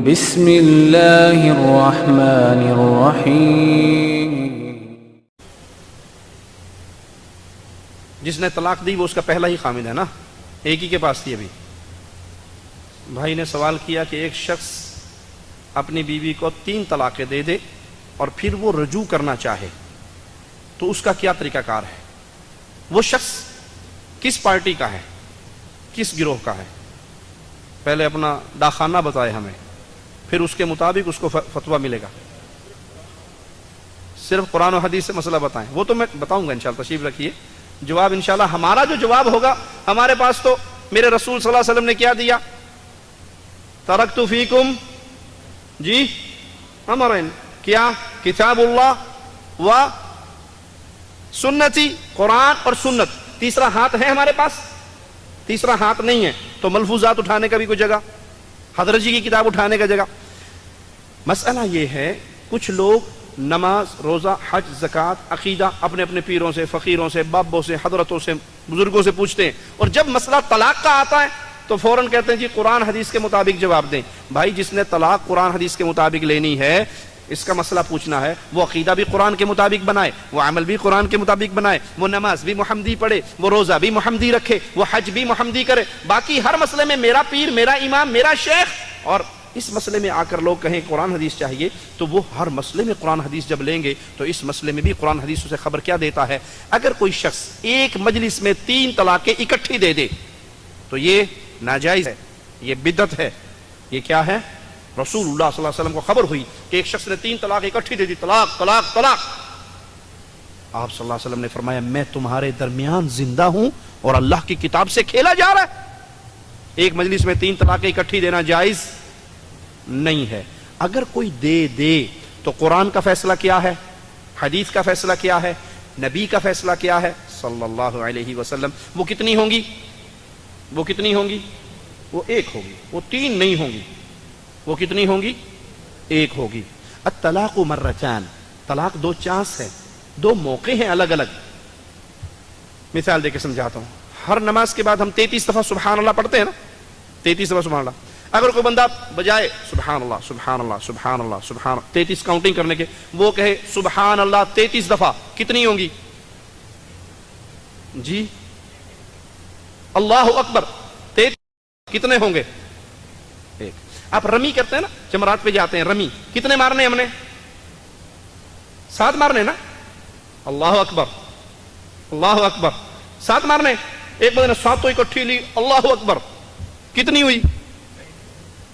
بسم اللہ الرحمن الرحیم۔ جس نے طلاق دی وہ اس کا پہلا ہی خامد ہے نا، ایک ہی کے پاس تھی۔ ابھی بھائی نے سوال کیا کہ ایک شخص اپنی بیوی کو 3 طلاقیں دے دے اور پھر وہ رجوع کرنا چاہے تو اس کا کیا طریقہ کار ہے؟ وہ شخص کس پارٹی کا ہے، کس گروہ کا ہے؟ پہلے اپنا داخانہ بتائے ہمیں، پھر اس کے مطابق اس کو فتویٰ ملے گا۔ صرف قرآن و حدیث سے مسئلہ بتائیں، وہ تو میں بتاؤں گا انشاءاللہ، تشریف رکھیے۔ جواب انشاءاللہ ہمارا جو جواب ہوگا، ہمارے پاس تو میرے رسول صلی اللہ علیہ وسلم نے کیا دیا؟ ترکت فیکم جی امرین، کیا؟ کتاب اللہ و سنتی، قرآن اور سنت۔ تیسرا ہاتھ ہے ہمارے پاس؟ تیسرا ہاتھ نہیں ہے، تو ملفوظات اٹھانے کا بھی کوئی جگہ، حضرت جی کی کتاب اٹھانے کا جگہ۔ مسئلہ یہ ہے، کچھ لوگ نماز، روزہ، حج، زکوٰۃ، عقیدہ اپنے اپنے پیروں سے، فقیروں سے، بابوں سے، حضرتوں سے، بزرگوں سے پوچھتے ہیں، اور جب مسئلہ طلاق کا آتا ہے تو فوراً کہتے ہیں جی قرآن حدیث کے مطابق جواب دیں۔ بھائی جس نے طلاق قرآن حدیث کے مطابق لینی ہے، اس کا مسئلہ پوچھنا ہے، وہ عقیدہ بھی قرآن کے مطابق بنائے، وہ عمل بھی قرآن کے مطابق بنائے، وہ نماز بھی محمدی پڑھے، وہ روزہ بھی محمدی رکھے، وہ حج بھی محمدی کرے۔ باقی ہر مسئلے میں میرا پیر، میرا امام، میرا شیخ، اور اس مسئلے میں آ کر لوگ کہیں قرآن حدیث چاہیے، تو وہ ہر مسئلے میں قرآن حدیث جب لیں گے تو اس مسئلے میں بھی قرآن حدیث اسے خبر کیا دیتا ہے؟ اگر کوئی شخص ایک مجلس میں 3 طلاقیں اکٹھی دے دے تو یہ ناجائز ہے، یہ بدعت ہے۔ یہ کیا ہے؟ رسول اللہ صلی اللہ علیہ وسلم کو خبر ہوئی کہ ایک شخص نے 3 طلاق اکٹھی دے دی، طلاق طلاق طلاق۔ آپ صلی اللہ علیہ وسلم نے فرمایا میں تمہارے درمیان زندہ ہوں اور اللہ کی کتاب سے کھیلا جا رہا ہے۔ ایک مجلس میں 3 طلاقیں اکٹھی دینا جائز نہیں ہے۔ اگر کوئی دے تو قرآن کا فیصلہ کیا ہے، حدیث کا فیصلہ کیا ہے، نبی کا فیصلہ کیا ہے صلی اللہ علیہ وسلم؟ وہ کتنی ہوں گی؟ وہ کتنی ہوں گی؟ وہ 1 ہوگی، وہ 3 نہیں ہوں گی۔ وہ کتنی ہوں گی؟ 1 ہوگی۔ الطلاق مرتان، طلاق 2 چانس ہے، 2 موقع ہیں الگ الگ۔ مثال دے کے سمجھاتا ہوں۔ ہر نماز کے بعد ہم 33 دفعہ سبحان اللہ پڑھتے ہیں نا، 33 دفعہ سبحان اللہ۔ اگر کوئی بندہ بجائے سبحان اللہ سبحان اللہ سبحان اللہ سبحان اللہ 33 کاؤنٹنگ کرنے کے، وہ کہے سبحان اللہ 33 دفعہ، کتنی ہوں گی؟ جی اللہ اکبر 33، کتنے ہوں گے؟ 1۔ آپ رمی کرتے ہیں نا، جمرات پہ جاتے ہیں، رمی کتنے مارنے ہم نے؟ 7 مارنے نا۔ اللہ اکبر اللہ اکبر 7 مارنے۔ ایک بندے نے 7 اکٹھی لی، اللہ اکبر، کتنی ہوئی؟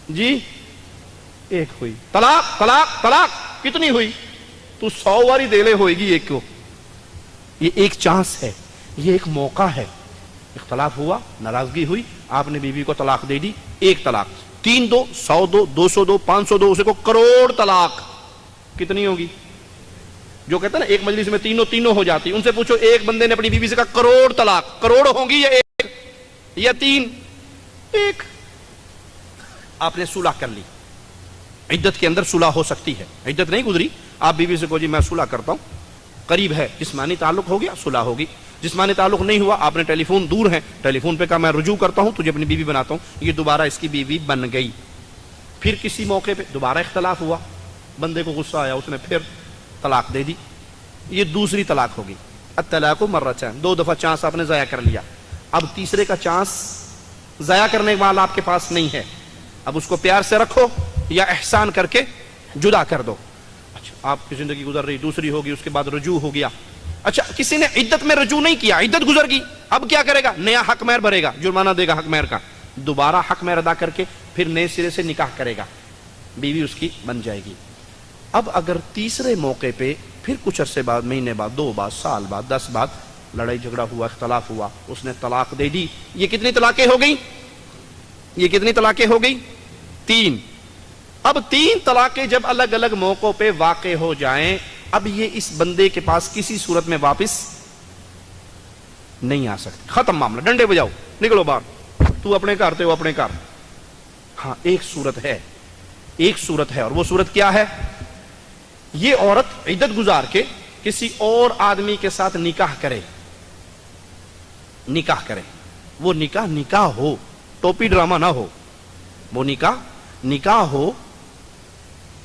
جی 1 ہوئی۔ طلاق طلاق طلاق کتنی ہوئی؟ تو 100 واری دے لے ہوئے گی 1 کو۔ یہ ایک چانس ہے، یہ ایک موقع ہے۔ اختلاف ہوا، ناراضگی ہوئی، آپ نے بیوی کو طلاق دے دی، 1 طلاق۔ 3 دو، 100 دو، 200 دو، 500 دو، اسے کو کروڑ طلاق، کتنی ہوگی؟ جو کہتے ہیں نا ایک مجلس میں تینوں ہو جاتی، ان سے پوچھو ایک بندے نے اپنی بیوی سے کہا کروڑ طلاق، کروڑ ہوں گی یا 1 یا 3؟ 1۔ آپ نے صلح کر لی، عدت کے اندر صلح ہو سکتی ہے، عدت نہیں گزری، آپ بیوی سے کہو جی میں صلح کرتا ہوں، قریب ہے، جسمانی تعلق ہو گیا، صلح ہوگی۔ جسمانی تعلق نہیں ہوا، آپ نے ٹیلی فون، دور ہیں، ٹیلی فون پہ کہا میں رجوع کرتا ہوں، تجھے اپنی بیوی بناتا ہوں، یہ دوبارہ اس کی بیوی بن گئی۔ پھر کسی موقع پہ دوبارہ اختلاف ہوا، بندے کو غصہ آیا، اس نے پھر طلاق دے دی، یہ دوسری طلاق ہوگی۔ الطلاق مرتان، 2 دفعہ چانس آپ نے ضائع کر لیا، اب تیسرے کا چانس ضائع کرنے والا آپ کے پاس نہیں ہے، اب اس کو پیار سے رکھو یا احسان کر کے جدا کر دو۔ اچھا آپ کی زندگی گزر رہی، دوسری ہوگی، اس کے بعد رجوع ہو گیا۔ اچھا کسی نے عدت میں رجوع نہیں کیا، عدت گزر گئی، اب کیا کرے گا؟ نیا حق مہر بھرے گا، جرمانہ دے گا حق مہر کا، دوبارہ حق مہر ادا کر کے پھر نئے سرے سے نکاح کرے گا، بیوی اس کی بن جائے گی۔ اب اگر تیسرے موقع پہ پھر کچھ عرصے بعد، مہینے بعد، 2 بعد، سال بعد، 10 بعد لڑائی جھگڑا ہوا، اختلاف ہوا، اس نے طلاق دے دی، یہ کتنی طلاقیں ہو گئی؟ یہ کتنی طلاقیں ہو گئی؟ 3۔ اب 3 طلاقیں جب الگ الگ موقعوں پہ واقع ہو جائیں، اب یہ اس بندے کے پاس کسی صورت میں واپس نہیں آ سکتی، ختم معاملہ، ڈنڈے بجاؤ، نکلو باہر، تو اپنے گھر تے ہو اپنے گھر۔ ہاں ایک صورت ہے، ایک صورت ہے، اور وہ صورت کیا ہے؟ یہ عورت عدت گزار کے کسی اور آدمی کے ساتھ نکاح کرے، نکاح کرے، وہ نکاح ہو، ٹوپی ڈرامہ نہ ہو، وہ نکاح ہو،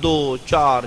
2 4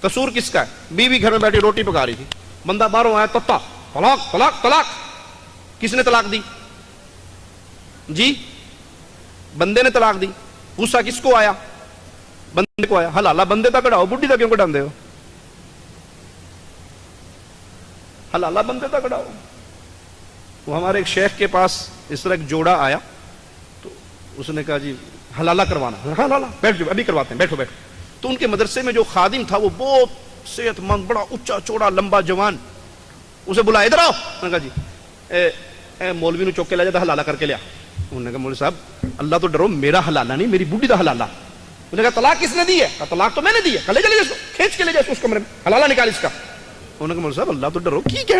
قصور کس کا ہے؟ بیوی گھر میں بیٹھی روٹی پکا رہی تھی، بندہ باہروں آیا، تتا طلاق طلاق طلاق. کس نے طلاق دی؟ جی بندے نے طلاق دی. غصہ کس کو آیا؟ بندے کو آیا. حلالہ بندے تک کڑاؤ، بڈھی تک کیوں کٹاندے ہو؟ حلالہ بندے تک کڑاؤ. وہ ہمارے ایک شیخ کے پاس اس طرح ایک جوڑا آیا تو اس نے کہا جی حلالہ کروانا. حلالہ بیٹھ جاؤ ابھی کرواتے ہیں، بیٹھو بیٹھو. تو ان کے مدرسے میں جو خادم تھا وہ بہت صحت مند، بڑا اونچا چوڑا لمبا جوان. اسے بلایا، ادھر آؤ. انہوں نے کہا جی اے مولوی نو چوک کے لے جاتا، حلالہ کر کے لیا. انہوں نے کہا مولوی صاحب اللہ تو ڈرو، میرا حلالہ نہیں، میری بڈھی دا حلالہ. انہوں نے کہا طلاق کس نے دی ہے؟ کہا طلاق تو میں نے دی ہے. لے جا اس کو، کھینچ کے لے جا اس کمرے میں، حلالہ نکال اس کا. انہوں نے کہا مولوی صاحب اللہ تو ڈرو، کی